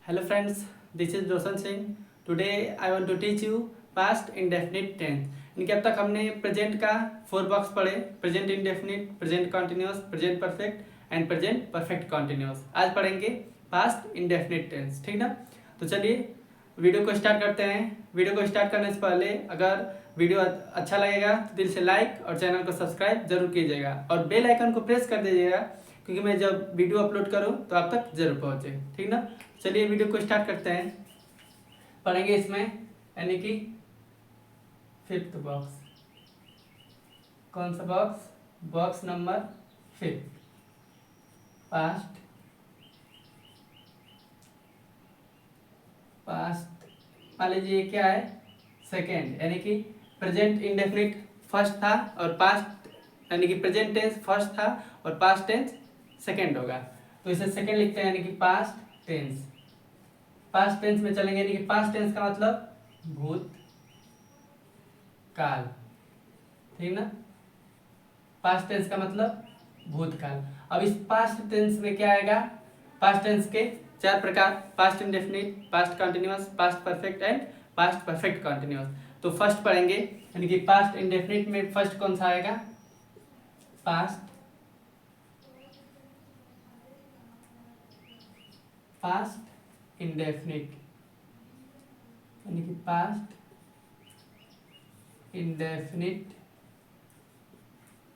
Hello friends, this is Roshan Singh. Today I want to teach you past indefinite tense. इनके अब तक हमने present का 4 box पढ़े, present indefinite, present continuous, present perfect and present perfect continuous. आज पढ़ेंगे past indefinite tense, ठीक ना। तो चलिए वीडियो को स्टार्ट करते हैं। वीडियो को स्टार्ट करने से पहले अगर वीडियो अच्छा लगेगा तो दिल से लाइक और चैनल को सब्सक्राइब जरूर कीजिएगा और बेल आइकन को प्रेस कर दीजिएगा, क्योंकि मैं जब वीडियो अपलोड करूँ तो आप तक जरूर पहुँचे, ठीक ना। चलिए वीडियो को स्टार्ट करते हैं। पढ़ेंगे इसमें यानी कि 5th बॉक्स। कौन सा box? Box number 5, past. Past मान लीजिए क्या है? सेकेंड, यानी कि प्रेजेंट इंडेफिनिट फर्स्ट था और पास्ट यानी कि प्रेजेंट टेंस फर्स्ट था और पास्ट टेंस सेकेंड होगा, तो इसे सेकेंड लिखते हैं यानी कि पास्ट टेंस। पास्ट टेंस में चलेंगे यानी कि पास्ट टेंस का मतलब भूत काल, ठीक ना। पास्ट टेंस का मतलब भूतकाल। अब इस पास्ट टेंस में क्या आएगा? पास्ट टेंस के 4 प्रकार: past indefinite, past continuous, past perfect and past perfect continuous. तो फर्स्ट पढ़ेंगे यानी कि पास्ट इंडेफिनिट में फर्स्ट कौन सा आएगा? पास्ट पास्ट इंडेफिनिट यानी कि पास्ट इंडेफिनिट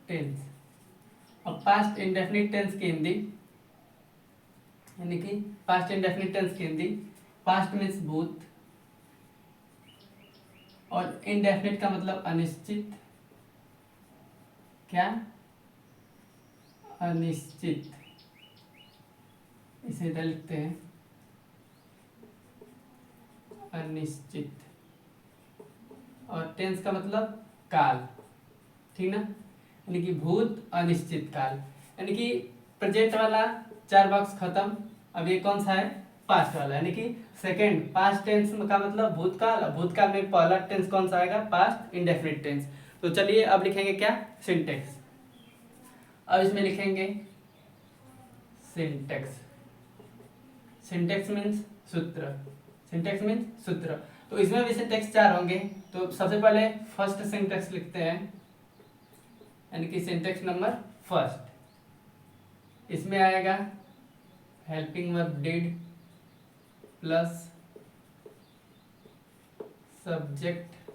टेंस। और पास्ट इंडेफिनिट टेंस की हिंदी यानी कि पास्ट इंडेफिनिट टेंस की हिंदी पास्ट मीन्स भूत और इंडेफिनिट का मतलब अनिश्चित। क्या? अनिश्चित। इसे इधर लिखते हैं अनिश्चित। और टेंस का मतलब काल, ठीक ना, यानी कि भूत अनिश्चित काल। यानी कि प्रेजेंट वाला 4 बॉक्स खत्म। अब ये कौन सा है? पास्ट वाला, यानी कि सेकेंड। पास्ट टेंस का मतलब भूतकाल। भूतकाल में पहला टेंस कौन सा आएगा? Past indefinite tense. तो चलिए अब लिखेंगे क्या? सिंटेक्स। अब इसमें लिखेंगे सिंटेक्स। सिंटेक्स मीन्स सूत्र। सिंटेक्स मीन्स सूत्र। तो इसमें भी सिंटेक्स 4 होंगे। तो सबसे पहले फर्स्ट सिंटेक्स लिखते हैं यानी कि सिंटेक्स नंबर फर्स्ट। इसमें आएगा helping verb did plus subject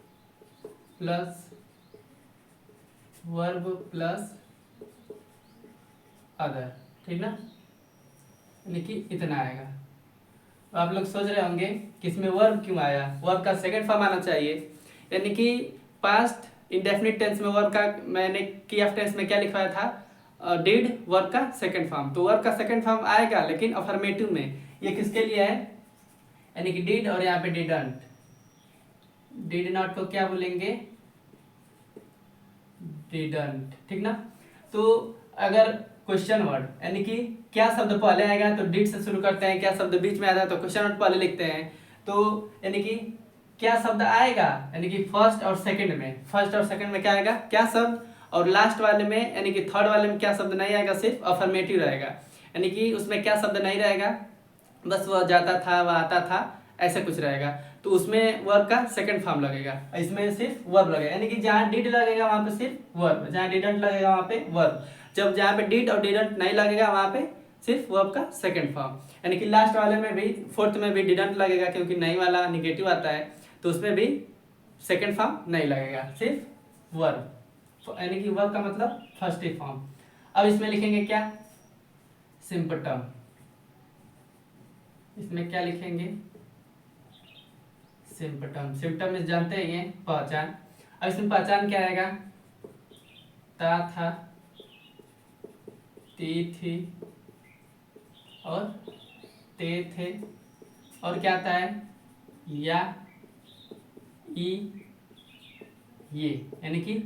plus verb plus other, ठीक ना, यानी कि इतना आएगा। तो आप लोग सोच रहे होंगे कि इसमें वर्ब क्यों आया? वर्ब का सेकंड फॉर्म आना चाहिए, यानी कि पास्ट इंडेफिनिट टेंस में वर्ब का मैंने की ऑफ टेंस में क्या लिखवाया था? डिड वर्ब का सेकंड फॉर्म। तो वर्ब का सेकंड फॉर्म आएगा लेकिन अफर्मेटिव में। ये किसके लिए है? यानी कि डिड और यहाँ पे डिडंट। डिड नॉट को क्या बोलेंगे? डिडंट, ठीक ना। तो अगर क्वेश्चन वर्ड यानी कि क्या शब्द पहले आएगा तो डिड से शुरू करते हैं, क्या शब्द बीच में आता है तो क्वेश्चन वर्ड पहले लिखते हैं। तो यानी कि क्या शब्द आएगा यानी कि फर्स्ट और सेकंड में, फर्स्ट और सेकंड में क्या आएगा? क्या शब्द। और लास्ट वाले में यानी कि थर्ड वाले में क्या शब्द नहीं आएगा? सिर्फ अफर्मेटिव रहेगा, यानी कि उसमें क्या शब्द नहीं रहेगा, बस वह जाता था, वह आता था, ऐसा कुछ रहेगा। तो उसमें वर्ब का सेकंड फॉर्म लगेगा, इसमें सिर्फ वर्ब लगेगा। यानी कि जहाँ डिड लगेगा वहां पे सिर्फ वर्ब, जहाँ डिडंट लगेगा वहां पे वर्ब। जब जहाँ पे डिड और डिडंट नहीं लगेगा वहां पे सिर्फ वर्ब का सेकंड फॉर्म। यानी कि लास्ट वाले में भी, फोर्थ में भी डिडंट लगेगा क्योंकि नहीं वाला निगेटिव आता है, तो उसमें भी सेकंड फॉर्म नहीं लगेगा, सिर्फ वर्ब। यानी कि वर्ब का मतलब फर्स्ट ही फॉर्म। अब इसमें लिखेंगे क्या? सिंपटम। इसमें क्या लिखेंगे? सिम्पटम। सिम्पटम में जानते हैं ये पहचान। अब इसमें पहचान क्या आएगा? ता था, ती थी और ते थे। और क्या आता है? या, ई, ये, यानी कि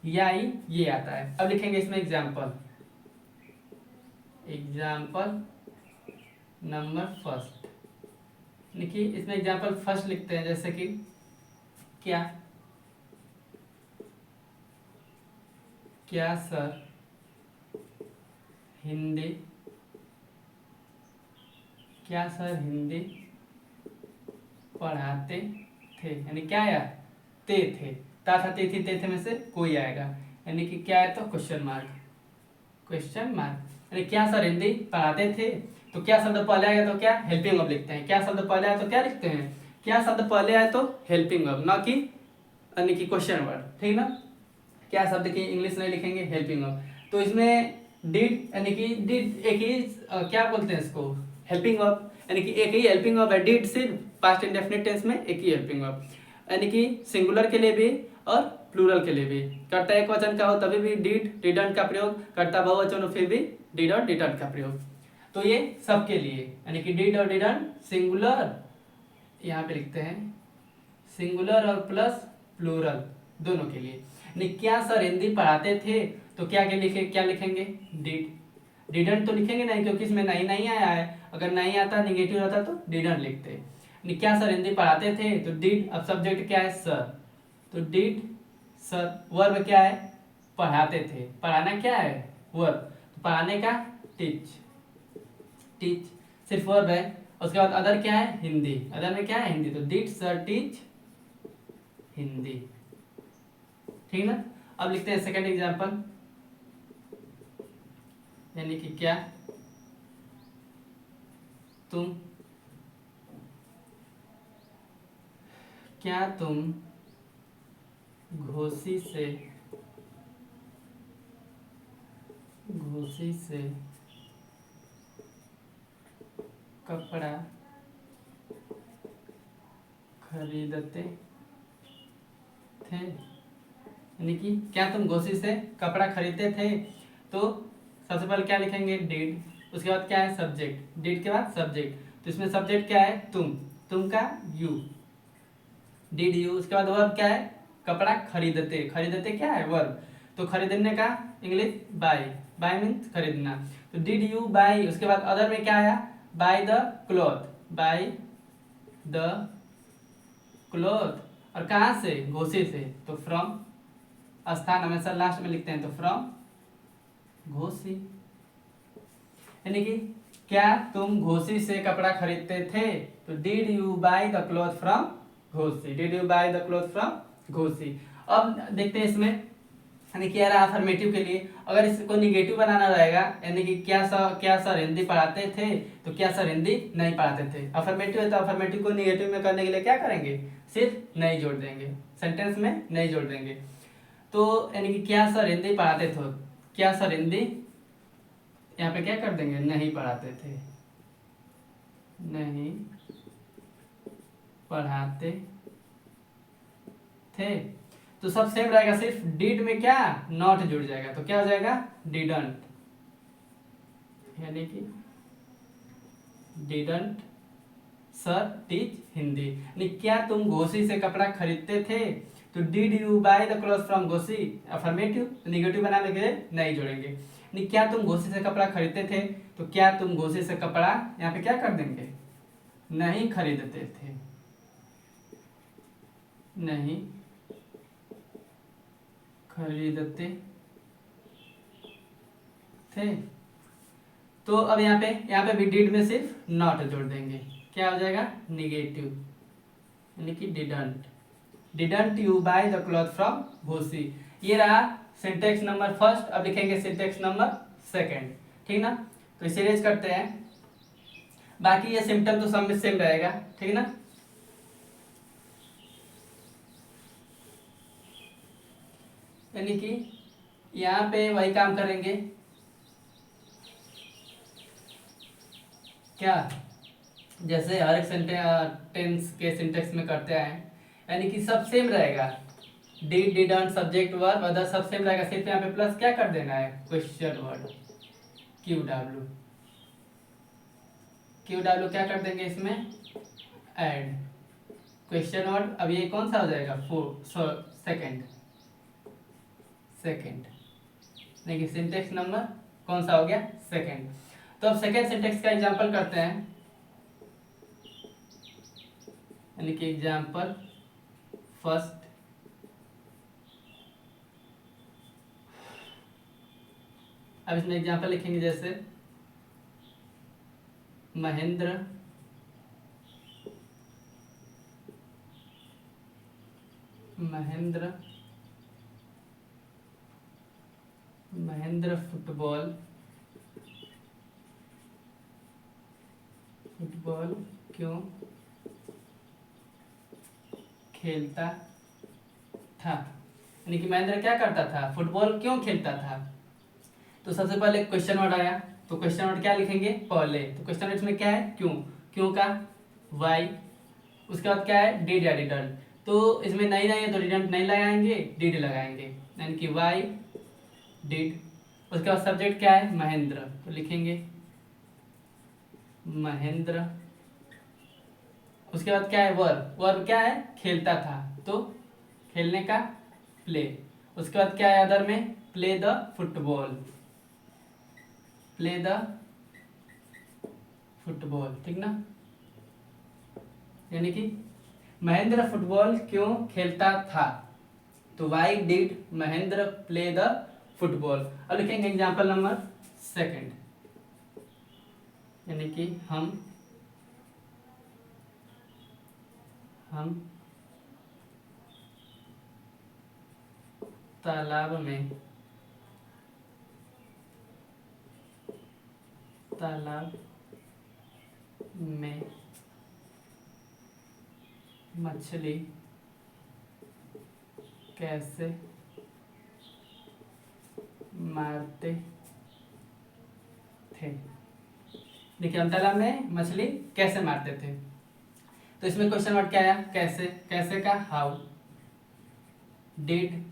या, ई, ये आता है। अब लिखेंगे इसमें एग्जाम्पल। एग्जाम्पल नंबर फर्स्ट, देखिए इसमें एग्जाम्पल फर्स्ट लिखते हैं, जैसे कि क्या? क्या सर हिंदी क्या सर हिंदी पढ़ाते थे, यानी क्या आया, ते थे, ता था ते थी, ते थे में से कोई आएगा, यानी कि क्या है तो क्वेश्चन मार्क, क्वेश्चन मार्क। यानी क्या सर हिंदी पढ़ाते थे, तो क्या शब्द पहले आएगा तो क्या हेल्पिंग वर्ब लिखते हैं, क्या शब्द पहले आया तो क्या लिखते हैं, क्या शब्द पहले आए तो हेल्पिंग वर्ब, ना कि यानी कि क्वेश्चन वर्ड, ठीक ना। क्या शब्द की इंग्लिश नहीं लिखेंगे, हेल्पिंग वर्ब। तो इसमें डिड यानी कि डिड एक ही क्या बोलते हैं इसको, हेल्पिंग वर्ब, यानी कि एक ही हेल्पिंग वर्ब है डिड, सिर्फ पास्ट इंडेफिनिट टेंस में एक ही हेल्पिंग वर्ब, यानी कि सिंगुलर के लिए भी और प्लूरल के लिए भी। कर्ता एक वचन का हो तभी भी डिड डिडंट का प्रयोग, कर्ता बहुवचन हो फिर भी डिड और डिडंट का प्रयोग। तो ये सबके लिए, यानी कि डिड और डिडंट सिंगुलर, यहाँ पे लिखते हैं सिंगुलर और प्लस प्लूरल दोनों के लिए। यानी क्या सर हिंदी पढ़ाते थे, तो क्या के लिखे, क्या लिखेंगे, डिड। डिडंट तो लिखेंगे नहीं क्योंकि इसमें नहीं नहीं आया है, अगर नहीं आता निगेटिव रहता तो डिडंट लिखते। यानी क्या सर हिंदी पढ़ाते थे, तो डिड, अब सब्जेक्ट क्या है सर, तो डिड सर, वर्ब क्या है पढ़ाते थे, पढ़ाना क्या है वर्ब, तो पढ़ाने का टीच, टीच सिर्फ वर्ब है। उसके बाद अदर क्या है हिंदी, अदर में क्या है हिंदी, तो डिड सर टीच हिंदी, ठीक ना। अब लिखते हैं सेकंड एग्जांपल, यानी कि क्या तुम, क्या तुम घोसी से, घोसी से कपड़ा खरीदते थे, यानी कि क्या तुम घोसी से कपड़ा खरीदते थे, तो सबसे पहले क्या लिखेंगे डिड, उसके बाद क्या है सब्जेक्ट, डिड के बाद सब्जेक्ट, तो इसमें सब्जेक्ट क्या है तुम का यू, डिड यू, उसके बाद वर्ब क्या है कपड़ा खरीदते, खरीदते क्या है वर्ब, तो खरीदने का इंग्लिश बाय, बाय मीन्स खरीदना, तो डिड यू बाय, उसके बाद अदर में क्या आया by the cloth, by the cloth, और कहाँ से घोसी से, तो फ्रॉम, स्थान हमेशा लास्ट में लिखते हैं तो फ्रॉम घोसी, यानी कि क्या तुम घोसी से कपड़ा खरीदते थे, तो did you by the cloth from Ghosi, did you by the cloth from Ghosi. अब देखते हैं इसमें, यानी कि यार अफर्मेटिव के लिए अगर इसको निगेटिव बनाना रहेगा, यानी कि क्या सर हिंदी पढ़ाते थे, तो क्या सर हिंदी नहीं पढ़ाते थे, अफर्मेटिव है तो अफर्मेटिव को निगेटिव में करने के लिए क्या करेंगे, सिर्फ नहीं जोड़ देंगे, सेंटेंस में नहीं जोड़ देंगे। तो यानी कि क्या सर हिंदी पढ़ाते थे, क्या सर हिंदी यहाँ पे क्या कर देंगे नहीं पढ़ाते थे, नहीं पढ़ाते थे, तो सब सेम रहेगा, सिर्फ डिड में क्या नॉट जुड़ जाएगा, तो क्या हो जाएगा डिडंट, यानी कि डिडंट सर टीच हिंदी, यानी क्या तुम घोसी से कपड़ा खरीदते थे, तो did you by the cloth from Ghosi, affirmative, तो निगेटिव बनाने के लिए नहीं जोड़ेंगे, यानी क्या तुम घोसी से कपड़ा खरीदते थे, तो क्या तुम घोसी से कपड़ा यहाँ पे क्या कर देंगे नहीं खरीदते थे, नहीं खरीदते थे। तो अब यहाँ पे भी डिड में सिर्फ नॉट जोड़ देंगे, क्या हो जाएगा निगेटिव, यानी कि didn't, didn't you by the cloth from भूसी। ये रहा सिंटेक्स नंबर फर्स्ट, अब लिखेंगे सिंटेक्स नंबर सेकंड, ठीक ना। तो इसे रेज करते हैं, बाकी ये सिम्टम तो सब में सेम रहेगा, ठीक ना। यानी कि यहाँ पे वही काम करेंगे, क्या जैसे हर एक टेंस के सिंटेक्स में करते हैं, यानी कि सब सेम रहेगा, did didn't subject verb other सब सेम रहेगा, सिर्फ यहाँ पे प्लस क्या कर देना है question word, Q W, Q W क्या कर देंगे इसमें ऐड क्वेश्चन वर्ड। अब ये कौन सा हो जाएगा सेकंड, सेकंड, देखिए सिंटेक्स नंबर कौन सा हो गया सेकंड। तो अब सेकंड सिंटेक्स का एग्जांपल करते हैं, यानी कि एग्जांपल फर्स्ट, अब इसमें एग्जांपल लिखेंगे जैसे महेंद्र महेंद्र फुटबॉल क्यों खेलता था, यानी कि महेंद्र क्या करता था, फुटबॉल क्यों खेलता था। तो सबसे पहले क्वेश्चन वर्ड आया, तो क्वेश्चन वर्ड क्या लिखेंगे पहले, तो क्वेश्चन वर्ड में क्या है क्यों का वाई, उसके बाद क्या है डिड या डिडंट, तो इसमें नहीं है तो डिडंट नहीं लगाएंगे, डिड लगाएंगे, यानी कि वाई डिड। उसके बाद सब्जेक्ट क्या है महेंद्र, तो लिखेंगे महेंद्र। उसके बाद क्या है वर्ब क्या है खेलता था, तो खेलने का प्ले। उसके बाद क्या है अदर में प्ले द फुटबॉल, ठीक ना। यानी कि महेंद्र फुटबॉल क्यों खेलता था, तो why did Mahendra play the football. अब लिखेंगे एग्जाम्पल नंबर सेकंड, यानी कि हम तालाब में मछली कैसे मारते थे। देखिए हम तालाब में मछली कैसे मारते थे, तो इसमें क्वेश्चन वर्ड क्या आया कैसे का हाउ, डिड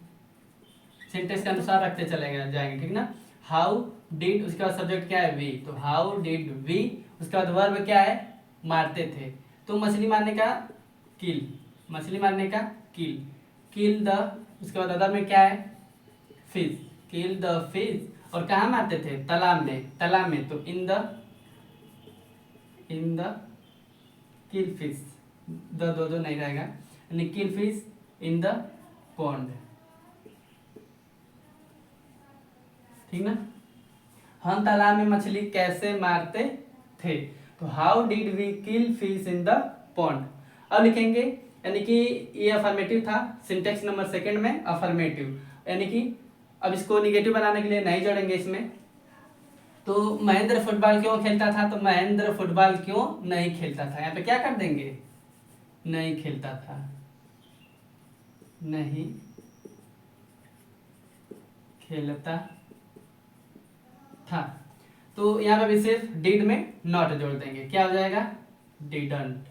सेंटेंस के अनुसार रखते चले जाएंगे, ठीक ना। हाउ डिड, उसके बाद सब्जेक्ट क्या है वी, तो हाउ डिड वी। उसके बाद वर्ब क्या है मारते थे, तो मछली मारने का किल, किल द। उसके बाद अदर में क्या है फिश, किल द फिश। और कहाँ मारते थे तालाब में, तो इन द किल फिश, दो नहीं रहेगा, यानी किल फिश इन द पॉन्ड, ठीक ना। हम तालाब में मछली कैसे मारते थे, तो how did we kill fish in the pond. अब लिखेंगे, यानी कि ये अफर्मेटिव था, सिंटेक्स नंबर सेकंड में अफर्मेटिव, यानी कि अब इसको निगेटिव बनाने के लिए नहीं जोड़ेंगे इसमें। तो महेंद्र फुटबॉल क्यों खेलता था, तो महेंद्र फुटबॉल क्यों नहीं खेलता था, यहाँ पे क्या कर देंगे नहीं खेलता था, नहीं खेलता था। तो यहाँ पे भी सिर्फ डिड में नॉट जोड़ देंगे, क्या हो जाएगा डिडंट,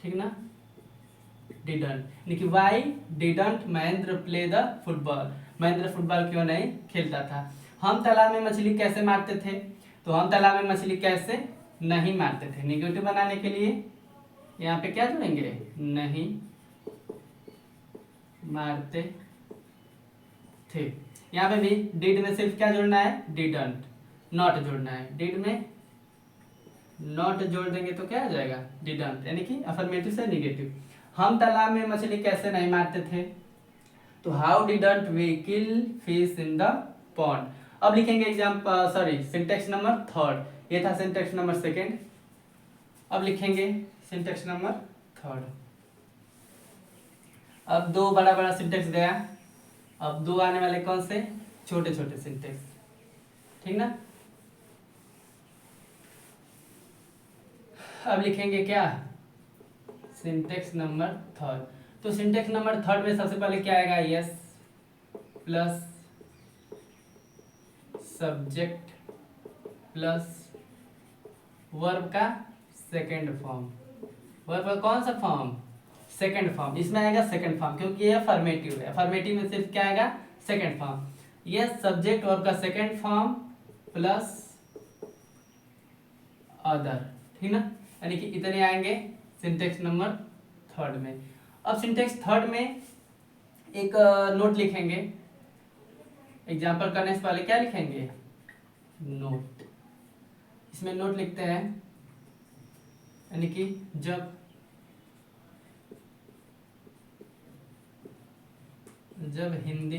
ठीक ना। डिडंट, यानी कि Y didn't Mahendra play the football, Mahendra football क्यों नहीं खेलता था। हम तालाब में मछली कैसे मारते थे, तो हम तालाब में मछली कैसे नहीं मारते थे, निगेटिव बनाने के लिए यहाँ पे क्या जोड़ेंगे नहीं मारते थे। यहाँ पे भी डिड में सिर्फ क्या जोड़ना है डिडंट, नॉट जोड़ना है, डिड में नॉट जोड़ देंगे तो क्या आ जाएगा डिडंट, यानी कि अफर्मेटिव से निगेटिव। हम तालाब में मछली कैसे नहीं मारते थे, तो how didn't we kill fish in the pond. अब लिखेंगे एग्जाम्पल सिंटेक्स नंबर थर्ड, ये था सिंटेक्स नंबर सेकंड। अब लिखेंगे सिंटेक्स नंबर थर्ड। अब दो बड़ा बड़ा सिंटेक्स गया, अब दो आने वाले कौन से छोटे छोटे सिंटेक्स, ठीक ना। अब लिखेंगे क्या सिंटेक्स नंबर थर्ड, तो सिंटेक्स नंबर थर्ड में सबसे पहले क्या आएगा yes plus subject plus verb का सेकेंड फॉर्म, वर्ब का कौन सा फॉर्म सेकेंड फॉर्म, इसमें आएगा सेकेंड फॉर्म क्योंकि ये अफर्मेटिव है, अफर्मेटिव में सिर्फ क्या आएगा second form, yes subject verb का सेकेंड फॉर्म प्लस अदर, ठीक ना। यानी कि इतने आएंगे सिंटेक्स नंबर थर्ड में। अब सिंटेक्स थर्ड में एक नोट लिखेंगे, एग्जाम्पल करने से पहले क्या लिखेंगे नोट, इसमें नोट लिखते हैं, यानी कि जब हिंदी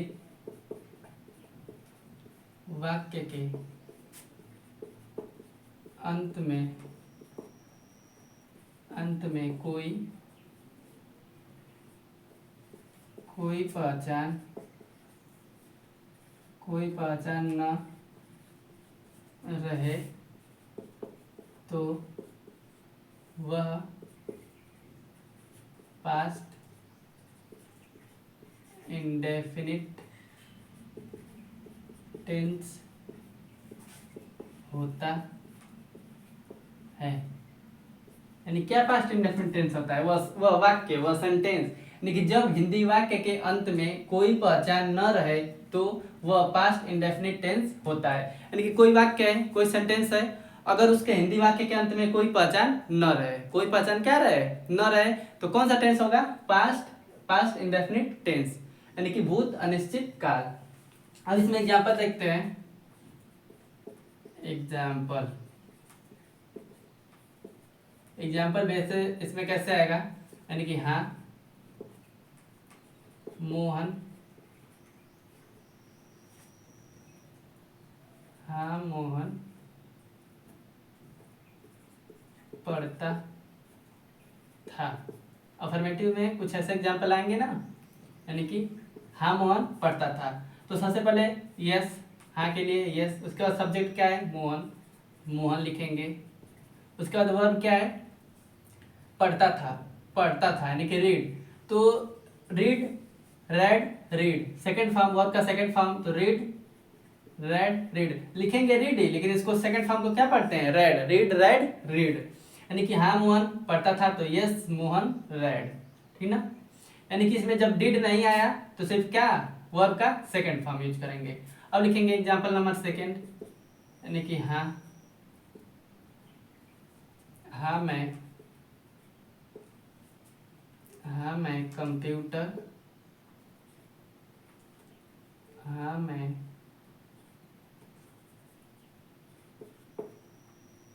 वाक्य के अंत में कोई कोई पहचान न रहे तो वह पास्ट इंडेफिनिट टेंस होता है। यानी क्या पास्ट इंडेफिनिट टेंस होता है? वह वाक्य, वह सेंटेंस, यानी कि जब हिंदी वाक्य के अंत में कोई पहचान न रहे तो वह पास्ट इंडेफिनिट टेंस होता है। यानी कि कोई वाक्य है, कोई सेंटेंस है, अगर उसके हिंदी वाक्य के अंत में कोई पहचान न रहे, कोई पहचान क्या रहे? न रहे, तो कौन सा टेंस होगा? पास्ट इंडेफिनिट टेंस, यानी कि भूत अनिश्चित काल। अब इसमें एग्जाम्पल देखते हैं। एग्जाम्पल वैसे इसमें कैसे आएगा? यानी कि हाँ मोहन पढ़ता था। अफर्मेटिव में कुछ ऐसे एग्जाम्पल आएंगे ना, यानी कि हाँ मोहन पढ़ता था, तो सबसे पहले यस, हाँ के लिए यस, उसके बाद सब्जेक्ट क्या है? मोहन लिखेंगे। उसके बाद वर्ब क्या है? पढ़ता था, यानी कि रीड। तो read, red, read, second form, verb का सेकेंड फॉर्म, तो रीड, रेड, रीड लिखेंगे रीड ही, लेकिन इसको सेकंड फॉर्म को क्या पढ़ते हैं? Red, read, red, read. यानी कि हाँ मोहन पढ़ता था, तो यस मोहन रेड, ठीक ना। यानी कि इसमें जब डिड नहीं आया तो सिर्फ क्या? वर्ब का सेकंड फॉर्म यूज करेंगे। अब लिखेंगे एग्जांपल नंबर सेकंड, यानी कि हाँ मैं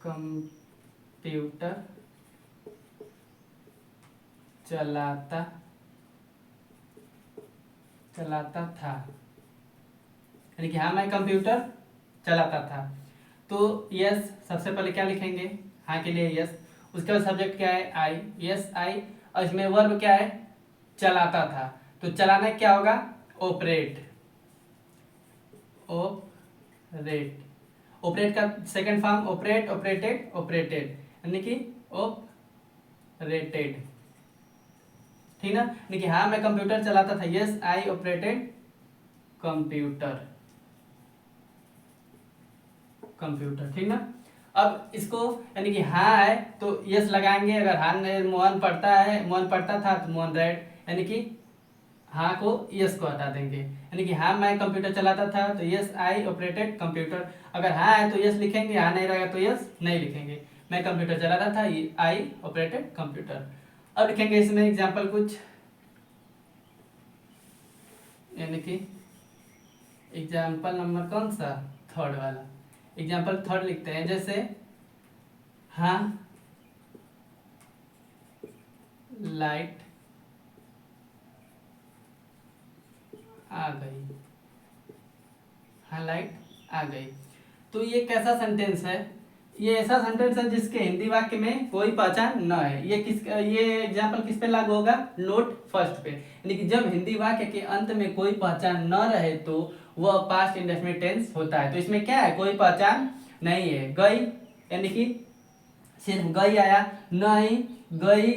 कंप्यूटर चलाता था, यानी कि हाँ मैं कंप्यूटर चलाता था। तो यस सबसे पहले क्या लिखेंगे? हाँ के लिए यस। उसके बाद सब्जेक्ट क्या है? आई, यस आई। और इसमें वर्ब क्या है? चलाता था, तो चलाना क्या होगा? ऑपरेट, ऑपरेट का सेकंड फॉर्म ऑपरेट, ऑपरेटेड, यानी कि ऑपरेटेड, ठीक ना। यानी कि हाँ मैं कंप्यूटर चलाता था, यस आई ऑपरेटेड कंप्यूटर, ठीक ना। अब इसको यानी कि हाँ है तो यस लगाएंगे, अगर हाँ मोहन पढ़ता था तो मोहन रेड, यानी कि हाँ को यस को हटा देंगे, यानी कि हाँ मैं कंप्यूटर चलाता था, तो यस आई ऑपरेटेड कंप्यूटर। अगर हाँ है तो यस लिखेंगे, हाँ नहीं रहेगा तो यस नहीं लिखेंगे। मैं कंप्यूटर चलाता था, आई ऑपरेटेड कंप्यूटर। अब लिखेंगे इसमें एग्जाम्पल कुछ, यानी कि एग्जाम्पल नंबर कौन सा? थर्ड वाला। एग्जाम्पल थर्ड लिखते हैं, जैसे हाँ लाइट आ गई, हाँ लाइट आ गई। तो ये कैसा सेंटेंस है? ये ऐसा सेंटेंस है जिसके हिंदी वाक्य में कोई पहचान न है। ये एग्जाम्पल किस पे लागू होगा? नोट फर्स्ट पे, यानी कि जब हिंदी वाक्य के अंत में कोई पहचान न रहे तो वह पास्ट इंडेफिनिट टेंस होता है। तो इसमें क्या है? कोई पहचान नहीं है। गई, यानी कि सिर्फ गई आया, नहीं गई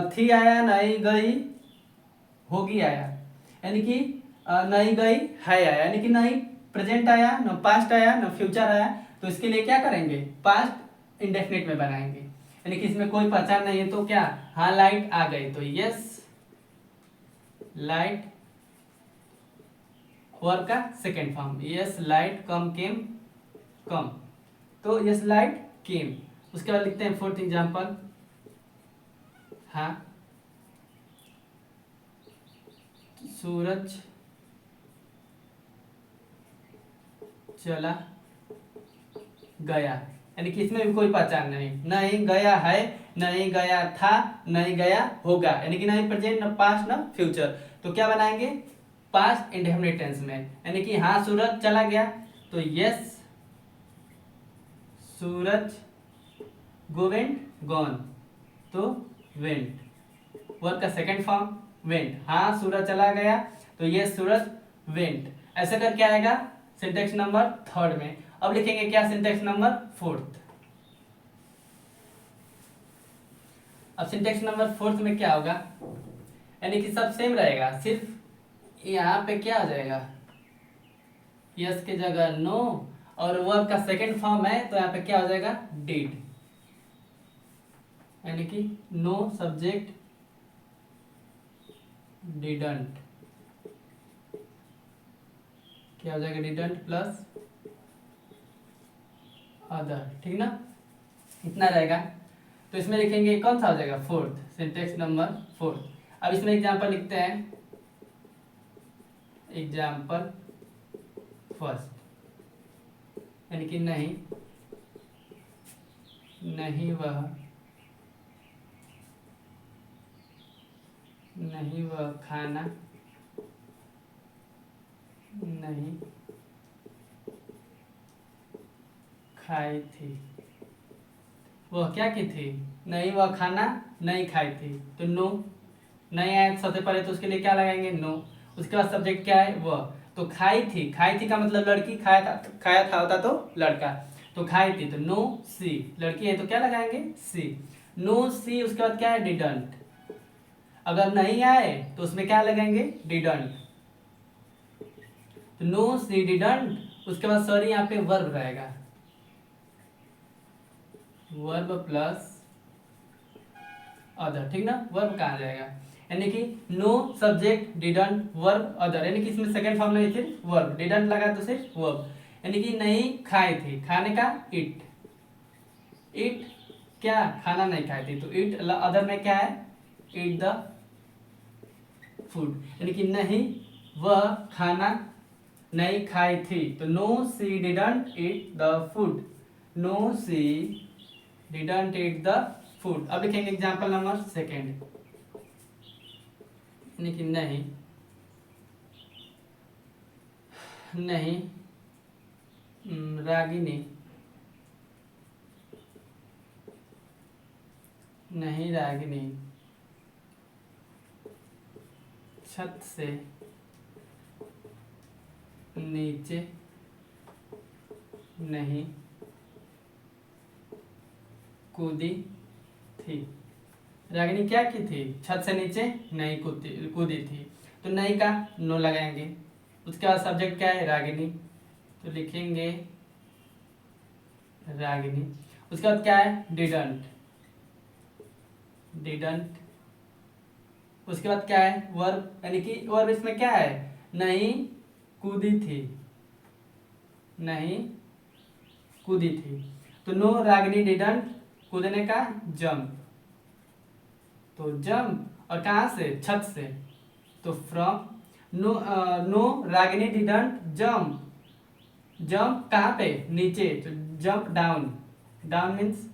थी आया, नहीं गई होगी आया, यानी कि नहीं गई है आया, यानी कि नहीं प्रेजेंट आया, न पास्ट आया, न फ्यूचर आया। तो इसके लिए क्या करेंगे? पास्ट इंडेफिनिट में बनाएंगे, यानी कि इसमें कोई पहचान नहीं है तो क्या? हाँ लाइट आ गई, तो यस लाइट, वर्ब का सेकेंड फॉर्म, यस लाइट कम, तो यस लाइट केम। उसके बाद लिखते हैं फोर्थ एग्जाम्पल, हाँ सूरज चला गया, यानी कि इसमें भी कोई पहचान नहीं गया है, नहीं गया था, नहीं गया होगा, यानी कि नहीं प्रेजेंट, न पास्ट, न फ्यूचर। तो क्या बनाएंगे? पास्ट इंडेफिनिट टेंस में, यानी कि हाँ सूरज चला गया, तो यस सूरज गो वेंट गॉन, तो वेंट, वर्ब का सेकंड फॉर्म, वेंट, हाँ सूरज चला गया तो ये सूरज वेंट। ऐसे करके आएगा सिंटेक्स नंबर थर्ड में। अब लिखेंगे क्या सिंटेक्स नंबर फोर्थ। अब सिंटेक्स नंबर फोर्थ में क्या होगा, यानी कि सब सेम रहेगा, सिर्फ यहाँ पे क्या आ जाएगा, यस की जगह नो, और वर्ब का सेकंड फॉर्म है तो यहाँ पे क्या हो जाएगा डिड, यानी कि नो सब्जेक्ट डिडंट, क्या हो जाएगा डिडंट प्लस अदर, ठीक ना, इतना रहेगा। तो इसमें लिखेंगे कौन सा हो जाएगा फोर्थ, सिंटेक्स नंबर फोर्थ। अब इसमें एग्जांपल लिखते हैं, एग्जांपल फर्स्ट, यानी कि नहीं, नहीं वह खाना नहीं खाई थी, वह क्या की थी, नहीं वह खाना नहीं खाई थी, तो नो, नहीं आया सबसे पहले तो उसके लिए क्या लगाएंगे नो, उसके बाद सब्जेक्ट क्या है वह, तो खाई थी, खाई थी का मतलब लड़की, खाया था होता तो लड़का, तो खाई थी तो नो सी, लड़की है तो क्या लगाएंगे सी, नो सी, उसके बाद क्या है डिडंट, अगर नहीं आए तो उसमें क्या लगाएंगे डिडंट, तो नो सी डिडंट, उसके बाद सॉरी यहाँ पे वर्ब रहेगा, वर्ब प्लस अदर, ठीक ना, वर्ब कहाँ जाएगा, यानी कि no subject didn't verb other, यानी कि इसमें सेकंड फॉर्म नहीं सिर्फ वर्ब, डिडंट लगा तो सिर्फ वर्ब, यानी कि नहीं खाई थी, खाने का इट, इट क्या खाना नहीं खाई थी, तो इट अदर में क्या है इट द फूड, यानी कि नहीं वह खाना नहीं खाई थी, तो no she didn't eat the food, no she didn't eat the food. अब लिखेंगे एग्जांपल नंबर सेकेंड, यानी कि नहीं, नहीं रागिनी, नहीं रागिनी छत से नीचे नहीं कूदी थी, रागिनी क्या की थी छत से नीचे नहीं कूदी थी, तो नहीं का नो लगाएंगे, उसके बाद सब्जेक्ट क्या है रागिनी, तो लिखेंगे रागिनी, उसके बाद क्या है डिडंट, डिडंट, उसके बाद क्या है वर्ब, यानी कि वर्ब इसमें क्या है नहीं कूदी थी, नहीं कूदी थी, तो नो रागिनी डिडंट, कूदने का जंप, तो जंप और कहाँ से छत से, तो from no Ragini didn't jump, jump कहाँ पे नीचे, तो जंप डाउन, डाउन मीन्स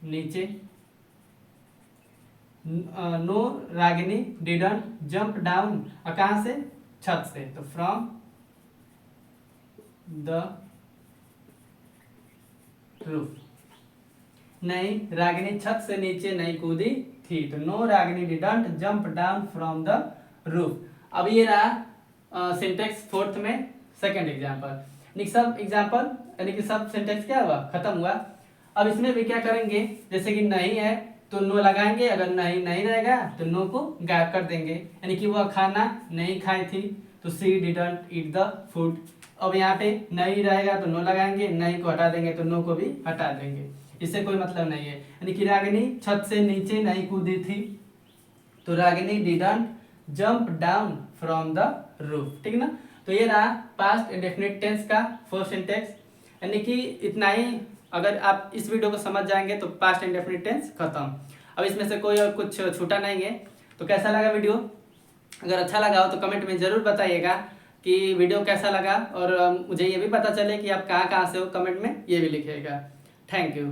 नीचे, no Ragini didn't jump down, और कहाँ से छत से, तो फ्रॉम द रूफ, नहीं रागिनी छत से नीचे नहीं कूदी थी, तो no Ragini didn't jump down from the roof. अब ये रहा सिंटेक्स फोर्थ में सेकंड एग्जांपल, सब एग्जांपल यानी कि सब सिंटेक्स क्या हुआ खत्म हुआ। अब इसमें भी क्या करेंगे, जैसे कि नहीं है तो नो लगाएंगे, अगर नहीं नहीं रहेगा तो नो को गायब कर देंगे, यानी कि वह खाना नहीं खाई थी, तो सी डिडंट ईट द फूड। अब यहाँ पे नहीं रहेगा तो नो लगाएंगे, नहीं को हटा देंगे तो नो को भी हटा देंगे, इससे कोई मतलब नहीं है, यानी कि रागिनी छत से नीचे नहीं कूदी थी, तो Ragini didn't jump down from the roof, ठीक ना। तो ये रहा पास्ट इंडेफिनिट टेंस का फोर्थ सिंटेक्स, यानी कि इतना ही, अगर आप इस वीडियो को समझ जाएंगे तो पास्ट इंडेफिनिट टेंस खत्म। अब इसमें से कोई और कुछ छूटा नहीं है। तो कैसा लगा वीडियो, अगर अच्छा लगा हो तो कमेंट में ज़रूर बताइएगा कि वीडियो कैसा लगा, और मुझे ये भी पता चले कि आप कहाँ कहाँ से हो, कमेंट में ये भी लिखिएगा। Thank you.